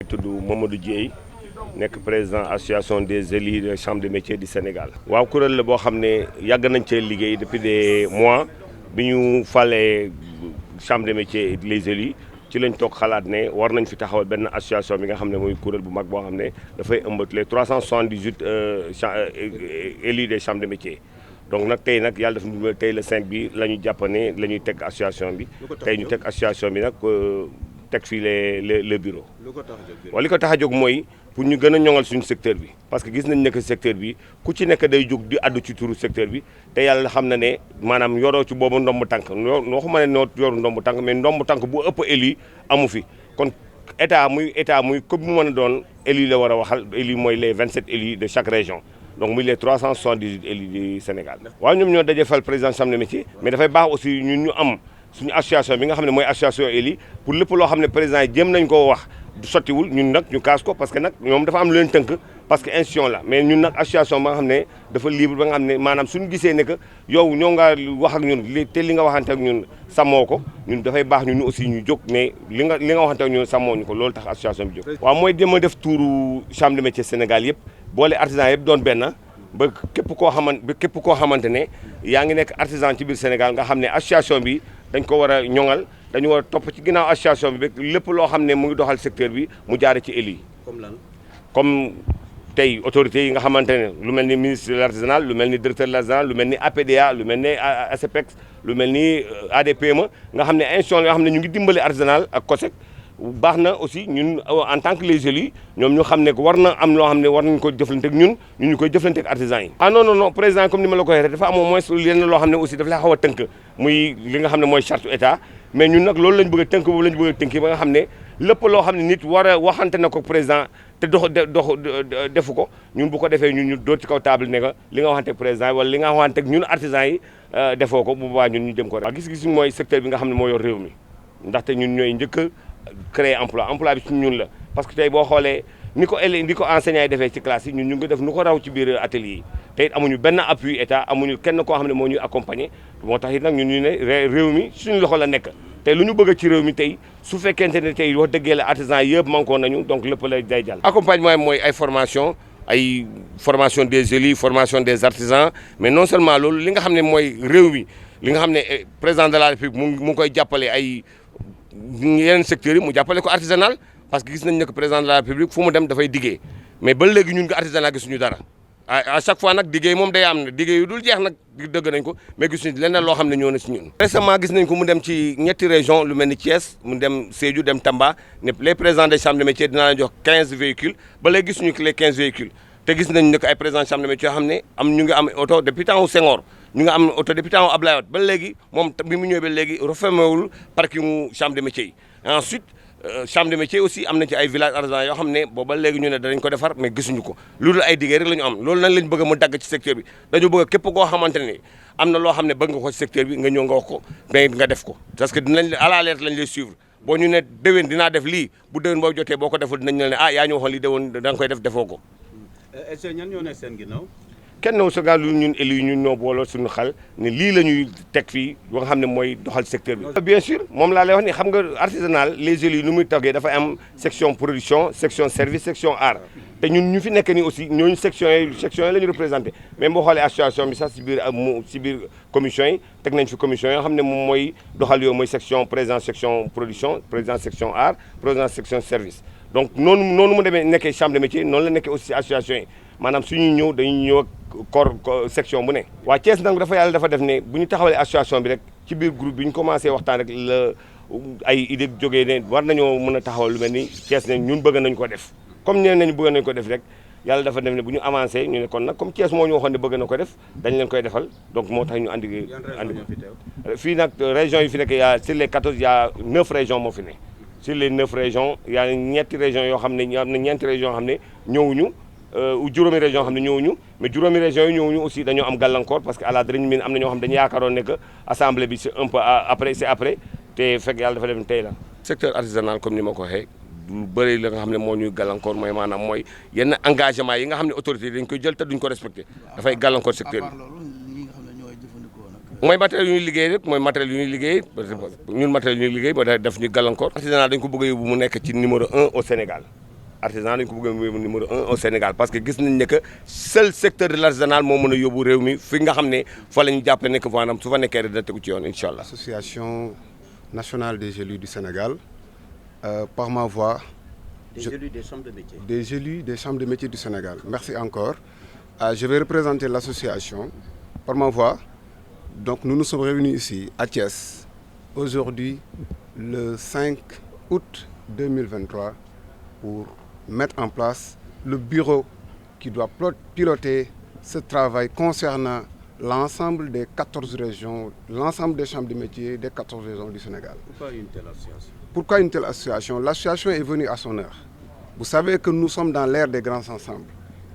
tudd Mamadou Dieye nekk président association des élus de chambre de métiers du Sénégal. waaw kuréel la boo xam ne yàgg nañ cee liggéey depuis des mois bi ñu falee chambre de métiers les élus ci lañ toog xalaat ne war nañ fi taxawal benn association bi nga xam ne mooy kuréel bu mag boo xam ne dafay ëmb les 378 élus des chambres de métiers. donc nag tey nag yàlla def tey le 5 bi la ñu jàpp ne la ñuy teg association bi tey ñu teg association bi nag teg fii le bureau. waaw li ko tax a jóg mooy pour ñu gën a ñoŋal suñu secteur bi parce que gis nañ ne que secteur bi ku ci nekk day jóg di addu ci turu secteur bi te yàlla xam na ne maanaam yoroo ci boobu ndomb tànk waxuma ne noo yoru ndomb tànk mais ndomb tànk bu ëpp élu amu fi kon état muy comme mu mën a doon élu la war a waxal élu mooy les 27 élus de chaque région. donc muy les 378 élus du Sénégal. waaw ñoom ñoo daje fal président chambre de métier mais dafay baax aussi ñun ñu am suñu association bi nga xam ne mooy association élus pour lépp loo xam ne président yi jéem nañ koo wax sottiwul ñun nag ñu kaas ko parce que nag ñoom dafa am lu leen tënk parce que institution la mais ñun nag association ba nga xam ne dafa libre ba nga xam ne maanaam suñu gisee ne que yow ñoo nga wax ak ñun te li nga waxante ak ñun sàmmoo ko ñun dafay baax ñun aussi ñu jóg mais li nga waxante ak ñun sàmmoo ñu ko loolu tax association bi jóg. waaw mooy dem a def tuuru chambre de métier Sénégal yëpp boole artisan yëpp doon benn ba képp koo xamante ne yaa ngi nekk artisan ci biir Sénégal nga xam ne association bi dañ ko war a ñoŋal dañu war a topp ci ginnaaw association bi lépp loo xam ne mu ngi doxal secteur bi mu jaare ci élus yi. comme lan comme tey autorités yi nga xamante ne lu mel ni ministre de l'artisanal lu mel ni directeur de l'artisanal lu mel ni APDA lu mel ni ASEPEX lu mel ni ADPME nga xam ne institution yoo xam ne ñu ngi dimbali artisanal ak COSEC. baax na aussi ñun en tant que les élus ñoom ñu xam ne war na am loo xam ne war nañu ko jëflante ak ñun ñu koy jëflante ak artisans yi. ah non président comme ni ma la ko waxee dafa am au moins lenn loo xam ne aussi dafa lay xaw a tënk muy li nga xam ne mooy charte état mais ñun nag loolu lañ bëgg a tënk boobu lañ bëgg a tënk ba nga xam ne lépp loo xam ne nit war a waxante na ko président te defu ko ñun bu ko defee ñun ñu doot ci kaw table ne que li nga waxante ak président wala li nga waxante ak ñun artisans yi defoo ko bu boobaa ñun ñu jëm ko rek. gis-gis mooy secteur bi nga xam ne moo yor réew mi ndaxte ñun ñooy njëkk créer emploi bi ci ñun la parce que tey boo xoolee ni ko enseignants yi defee ci classe yi ñun ñu ngi def nu ko raw ci biir atelier yi te it amuñu benn appui état amuñu kenn koo xam ne moo ñuy accompagner moo tax it nag ñun ñu ne réew mi suñu loxo la nekk te lu ñu bëgg ci réew mi tey su fekkente ne tey wax dëggee la artisan yëpp manqué nañu donc lépp la day jàll. accompagnement mooy ay formation des élus formation des artisans mais non seulement loolu li nga xam ne mooy réew mi li nga xam ne président de la République mu ngi koy jàppale ay yeneen secteurs yi mu jàppale ko artisanal parce que gis nañ ne que président de la République fu mu dem dafay diggee mais ba léegi ñun nga artisanal gisuñu dara à chaque fois nag diggéey moom day am ne diggéey yu dul jeex nag dëgg nañ ko mais gisuñu leneen loo xam ne ñëw na si ñun. récemment gis nañ ko mu dem ci ñetti région lu mel ni Thiès mu dem Sédhiou dem Tamba ne les présidents des chambres de métiers dinaa leen jox 15 véhicules ba léegi gisuñu les 15 véhicules te gis nañ ne que ay présidents chambre de métiers yoo xam ne ñu ngi am oto depuis temps Senghor ñu nga am oto depuis temps Abdoulaye Wade ba léegi moom bi mu ñëwee ba léegi refermewul parking chambre de métiers yi ensuite chambre de métiers aussi am na ci ay village artisan yoo xam ne booba léegi ñu ne danañ ko defar mais gisuñu ko lu dul ay diggéey rek la ñu am loolu nag lañ bëgg mu dagg ci secteur bi dañu bëgg képp koo xamante ne am na loo xam ne bëgg nga ko ci secteur bi nga ñëw nga wax ko mais nga def ko parce que dinañ à la lettre lañ lay suivre boo ñu ne déwén dinaa def lii bu déwén boo jotee boo ko deful dinañ ne yaa ñu waxoon lii déwén da nga koy def defoo ko. est-ce que ñan ñoo nekk seen ginnaaw. kenn wu sa gaal lu ñun élus ñun ñoo booloo suñu xel ne lii la ñuy teg fii ba nga xam ne mooy doxal secteur bi. bien sûr moom laa lay wax ni xam nga artisanal les élus nu muy toggee dafa am section production section service section art te ñun ñu fi nekk nii aussi ñooñu section yi la ñu représenté même boo xoolee association bi sax si biir commission yi teg nañ fi commission yoo xam ne moom mooy doxal yoo mooy section président section production président section art président section service donc noonu mu demee nekkee chambre de métier noonu la nekkee aussi association yi maanaam suñuy ñëw dañuy ñëw ak corps section bu ne. waa Thiès nag yàlla dafa def ne bu ñu taxawalee association bi rek ci biir groupe bi ñu commencé waxtaan rek la ay idée jógee ne war nañoo mën a taxawal lu mel ni Thiès ne ñun bëgg nañ ko def comme ñeneen nañu bëgg nañ ko def rek yàlla dafa def ne bu ñu avancé ñu ne kon nag comme Thiès moo ñu waxoon ne bëgg na ko def dañ leen koy defal donc moo tax ñu andi fii nag régions yi fi nekk sur les 14 il y a 9 régions moo fi ne sur les 9 régions il y a ñetti régions yoo xam ne am na ñeenti régions yoo xam ne ñëwuñu juróomi région xam ne ñëwuñu mais juróomi région yi ñëwuñu aussi dañoo am gàllankoor parce que à la dernière minute am na ñoo xam dañu yaakaaroon ne que assemblée bi c'est un peu après te fekk yàlla dafa def tey la. secteur artisanal comme ni ma ko waxee lu bëri la nga xam ne moo ñuy gàllankoor mooy maanaam mooy yenn engagement yi nga xam ne autorité yi dañ koy jël te duñ ko respecté dafay gàllankoor secteur bi. mooy matériel yu ñuy liggéey rek mooy matériel yu ñuy liggéey ñun matériel yu ñuy liggéey ba def ñu gàllankoor. artisanat dañ ko bëgg a yóbbu mu nekk ci numéro 1 au Sénégal artisan dañ ko bëgg a numéro 1 au Sénégal parce que gis nañ ne que seul secteur de l'artisanal moo mën a yóbbu réew mi fi nga xam ne fa la ñu jàpp ne que maanaam su fa nekkee rek dina tegu ci yoon incha allah. Association nationale des élus du Sénégal, par ma voix. Des élus des chambres de métiers. Des élus des chambres de métiers du Sénégal. Merci encore. Je vais représenter l'association par ma voix. Donc nous nous sommes réunis ici à Thiès aujourd'hui le 5 août 2023 pour mettre en place le bureau qui doit piloter ce travail concernant l'ensemble des 14 régions, l'ensemble des chambres de métiers des 14 régions du Sénégal. Pourquoi une telle association? Pourquoi une telle association? L'association est venue à son heure. Vous savez que nous sommes dans l'ère des grands ensembles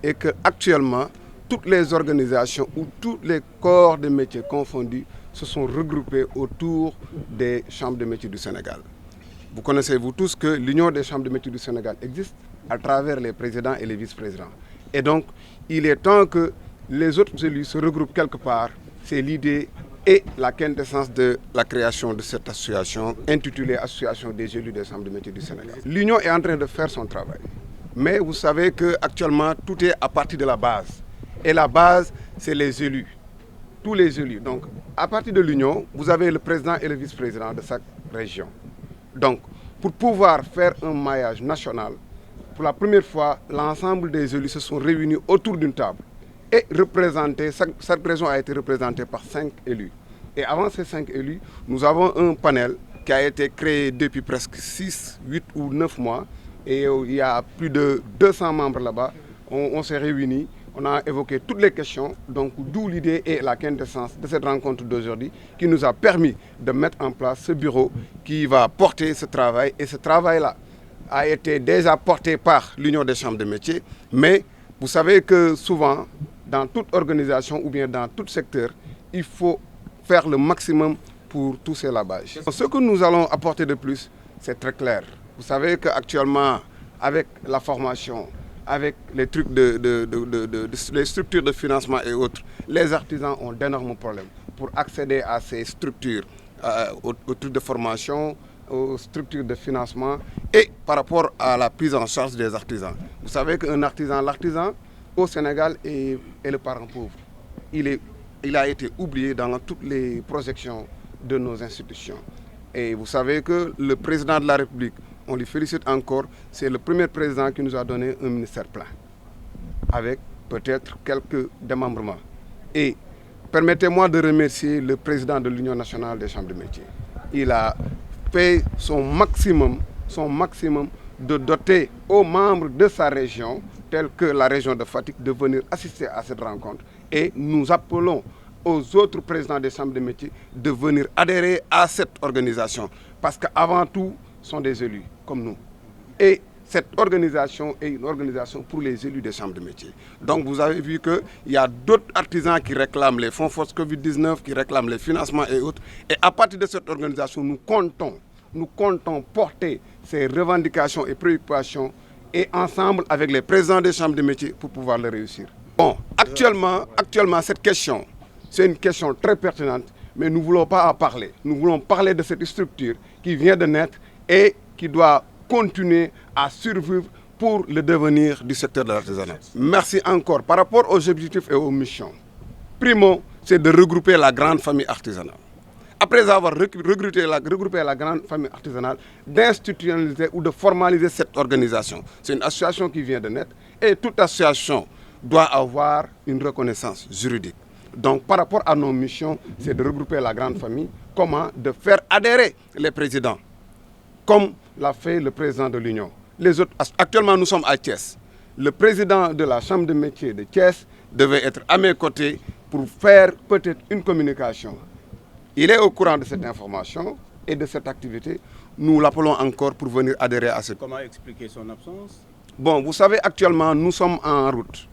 et qu'actuellement, toutes les organisations ou tous les corps de métiers confondus se sont regroupés autour des chambres de métiers du Sénégal. Vous connaissez vous tous que l'Union des chambres de métiers du Sénégal existe à travers les présidents et les vice-présidents. Et donc, il est temps que les autres élus se regroupent quelque part. C'est l'idée et la quintessence de la création de cette association intitulée Association des élus des chambres de métiers du Sénégal. L'Union est en train de faire son travail. Mais vous savez qu'actuellement, tout est à partir de la base. Et la base, c'est les élus, tous les élus. Donc, à partir de l'Union, vous avez le président et le vice-président de chaque région. Donc, pour pouvoir faire un maillage national, pour la première fois, l'ensemble des élus se sont réunis autour d'une table et représentés. Chaque région a été représentée par 5 élus. Et avant ces 5 élus, nous avons un panel qui a été créé depuis presque 6, 8 ou 9 mois. Et il y a plus de 200 membres là-bas. On s'est réunis. On a évoqué toutes les questions, donc d'où l'idée et la quintessence de cette rencontre d'aujourd'hui qui nous a permis de mettre en place ce bureau qui va porter ce travail. Et ce travail-là a été déjà porté par l'Union des chambres de métiers. Mais vous savez que souvent, dans toute organisation ou bien dans tout secteur, il faut faire le maximum pour tous ces lavages. Ce que nous allons apporter de plus, c'est très clair. Vous savez qu'actuellement, avec la formation, avec les trucs les structures de financement et autres, les artisans ont d'énormes problèmes pour accéder à ces structures, aux trucs de formation, aux structures de financement et par rapport à la prise en charge des artisans. Vous savez qu'un artisan, l'artisan au Sénégal est le parent pauvre. Il a été oublié dans toutes les projections de nos institutions. Et vous savez que le président de la République, on lui félicite encore, c'est le premier président qui nous a donné un ministère plein, avec peut-être quelques démembrements. Et permettez-moi de remercier le président de l'Union nationale des chambres de métiers. Il a fait son maximum de doter aux membres de sa région, telle que la région de Fatick, de venir assister à cette rencontre. Et nous appelons aux autres présidents des chambres de métiers de venir adhérer à cette organisation. Parce qu'avant tout, sont des élus comme nous. Et cette organisation est une organisation pour les élus des chambres de métiers. Donc vous avez vu qu'il y a d'autres artisans qui réclament les fonds force Covid-19, qui réclament les financements et autres. Et à partir de cette organisation, nous comptons porter ces revendications et préoccupations et ensemble avec les présidents des chambres de métiers pour pouvoir le réussir. Bon, actuellement cette question, c'est une question très pertinente, mais nous ne voulons pas en parler. Nous voulons parler de cette structure qui vient de naître et qui doit continuer à survivre pour le devenir du secteur de l'artisanat. Merci encore. Par rapport aux objectifs et aux missions, primo, c'est de regrouper la grande famille artisanale. Après avoir regroupé la grande famille artisanale, d'institutionnaliser ou de formaliser cette organisation. C'est une association qui vient de naître et toute association doit avoir une reconnaissance juridique. Donc par rapport à nos missions, c'est de regrouper la grande famille. Comment? De faire adhérer les présidents, comme l'a fait le président de l'Union. Les autres, actuellement, nous sommes à Thiès. Le président de la Chambre de métiers de Thiès devait être à mes côtés pour faire peut-être une communication. Il est au courant de cette information et de cette activité. Nous l'appelons encore pour venir adhérer à cette... Comment expliquer son absence? Bon, vous savez, actuellement, nous sommes en route.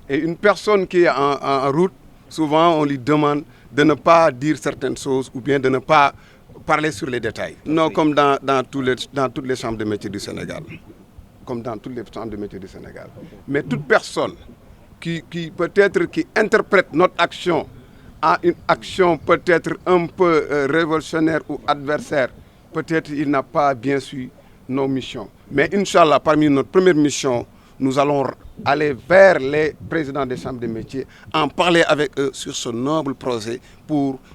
Et une personne qui est en route, souvent, on lui demande de ne pas dire certaines choses ou bien de ne pas parler sur les détails. Non, comme dans toutes les chambres de métiers du Sénégal. Comme dans toutes les chambres de métiers du Sénégal. Mais toute personne qui peut-être qui interprète notre action à une action peut-être un peu révolutionnaire ou adversaire, peut-être il n'a pas bien su nos missions. Mais Inch'Allah, parmi notre première mission, nous allons aller vers les présidents des chambres de métiers, en parler avec eux sur ce noble projet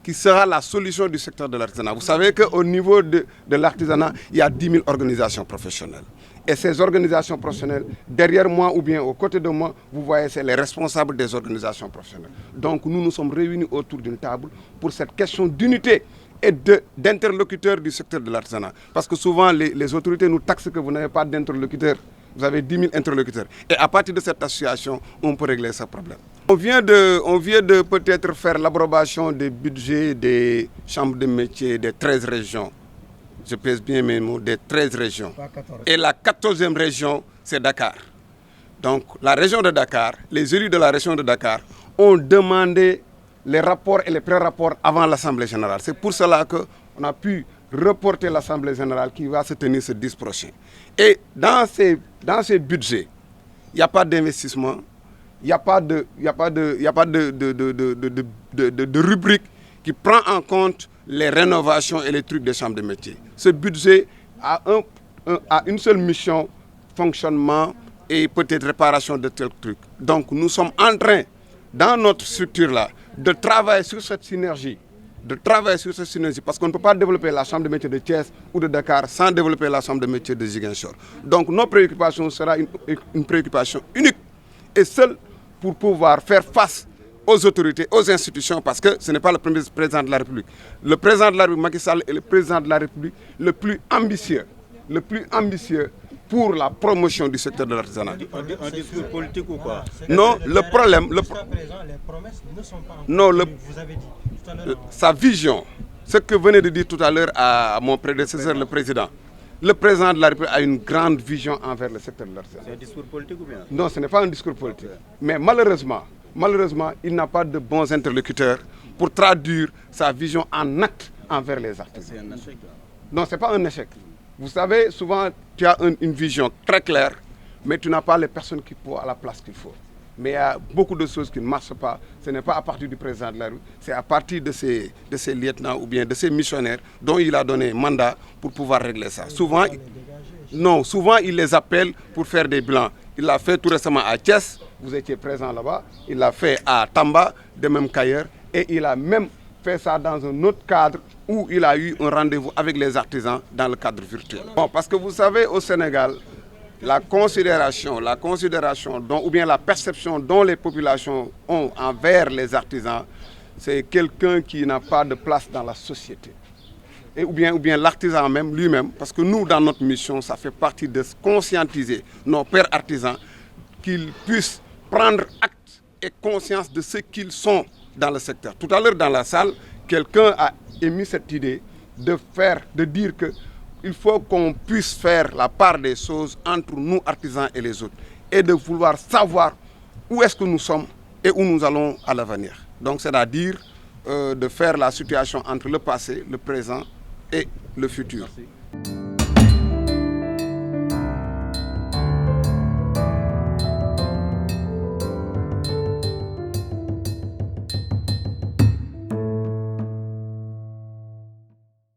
qui sera la solution du secteur de l'artisanat. Vous savez qu'au niveau de l'artisanat, il y a 10 000 organisations professionnelles. Et ces organisations professionnelles, derrière moi ou bien aux côtés de moi, vous voyez, c'est les responsables des organisations professionnelles. Donc nous nous sommes réunis autour d'une table pour cette question d'unité et d'interlocuteurs du secteur de l'artisanat. Parce que souvent, les autorités nous taxent que vous n'avez pas d'interlocuteurs. Vous avez 10 000 interlocuteurs. Et à partir de cette association, on peut régler ce problème. On vient de peut-être faire l'abrogation des budgets des chambres de métiers des 13 régions. Je pèse bien mes mots, des 13 régions. Et la 14e région, c'est Dakar. Donc la région de Dakar, les élus de la région de Dakar ont demandé les rapports et les pré-rapports avant l'Assemblée générale. C'est pour cela qu'on a pu reporter l'Assemblée générale qui va se tenir ce 10 prochain. Et dans ces budgets, il n'y a pas d'investissement, il n'y a pas de rubrique qui prend en compte les rénovations et les trucs des chambres de métiers. Ce budget a une seule mission, fonctionnement et peut-être réparation de tels trucs. Donc nous sommes en train, dans notre structure-là, de travailler sur cette synergie. Parce qu'on ne peut pas développer la chambre de métiers de Thiès ou de Dakar sans développer la chambre de métiers de Ziguinchor. Donc nos préoccupations sera une préoccupation unique et seule pour pouvoir faire face aux autorités, aux institutions, parce que ce n'est pas le premier président de la République. Le président de la République, Macky Sall, est le président de la République le plus ambitieux pour la promotion du secteur de l'artisanat. Un discours politique ou quoi? Non, le problème... Jusqu'à présent, les promesses ne sont pas encore... Non, vous avez dit tout à l'heure... Sa vision, ce que venait de dire tout à l'heure à mon prédécesseur, le président de la République a une grande vision envers le secteur de l'artisanat. C'est un discours politique ou bien? Non, ce n'est pas un discours politique. Mais malheureusement, il n'a pas de bons interlocuteurs pour traduire sa vision en acte envers les artisans. C'est un échec. Non, ce n'est pas un échec. Vous savez, souvent, tu as une vision très claire, mais tu n'as pas les personnes qui pour à la place qu'il faut. Mais il y a beaucoup de choses qui ne marchent pas. Ce n'est pas à partir du président de la République, c'est à partir de ses lieutenants ou bien de ses missionnaires dont il a donné mandat pour pouvoir régler ça. Souvent, il les appelle pour faire des bilans. Il l'a fait tout récemment à Thiès, vous étiez présent là-bas. Il l'a fait à Tamba, de même qu'ailleurs. Et il a même fait ça dans un autre cadre où il a eu un rendez-vous avec les artisans dans le cadre virtuel. Bon, parce que vous savez, au Sénégal, la considération ou bien la perception dont les populations ont envers les artisans, c'est quelqu'un qui n'a pas de place dans la société. Et ou bien l'artisan même, lui-même, parce que nous, dans notre mission, ça fait partie de conscientiser nos pères artisans qu'ils puissent prendre acte et conscience de ce qu'ils sont dans le secteur. Tout à l'heure, dans la salle, quelqu'un a émis cette idée de dire qu'il faut qu'on puisse faire la part des choses entre nous, artisans, et les autres, et de vouloir savoir où est-ce que nous sommes et où nous allons à l'avenir. Donc, c'est-à-dire de faire la situation entre le passé, le présent et le futur. Merci.